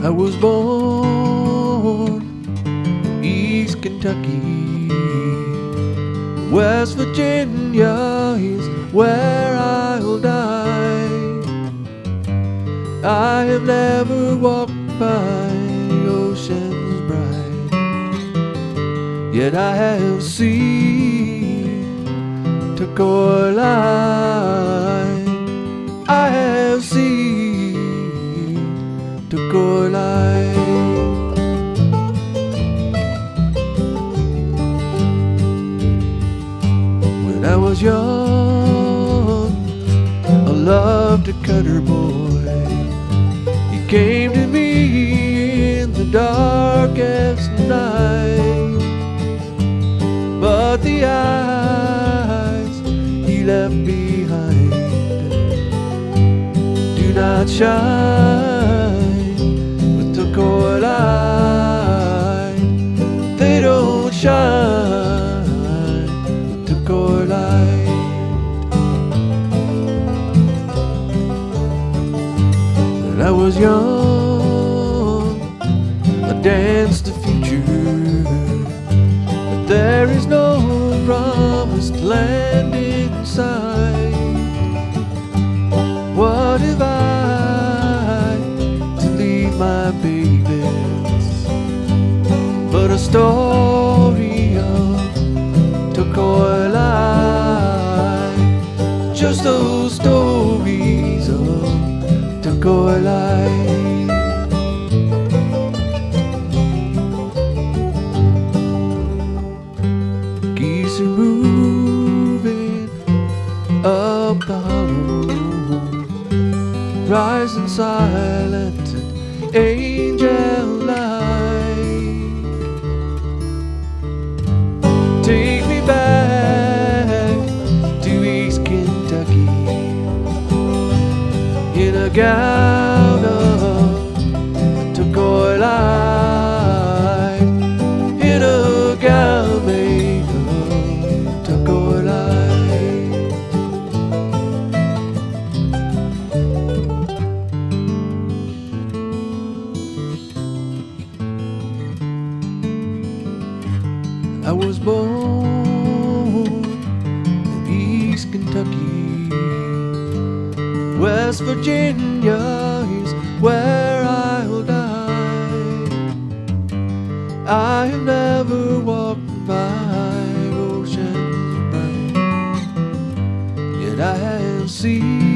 I was born in East Kentucky. West Virginia is where I'll die. I have never walked by oceans bright, yet I have seen turquoise light. I have seen turquoise light. When I was young, I loved a cutter boy. He came to me in the darkest night, but the eyes he left behind do not shine with turquoise light. They don't shine with turquoise light. When I was young, I danced the future, but there is no promised land in sight. What have I to leave my babies but a story of turquoise light? Just those stories of turquoise light. Geese are moving up the hollow, rising silent and angel-like. Take me back to East Kentucky in a gown of turquoise light, in a gown made of turquoise light. I was born in East Kentucky. West Virginia is where I'll die. I have never walked by oceans bright, yet I have seen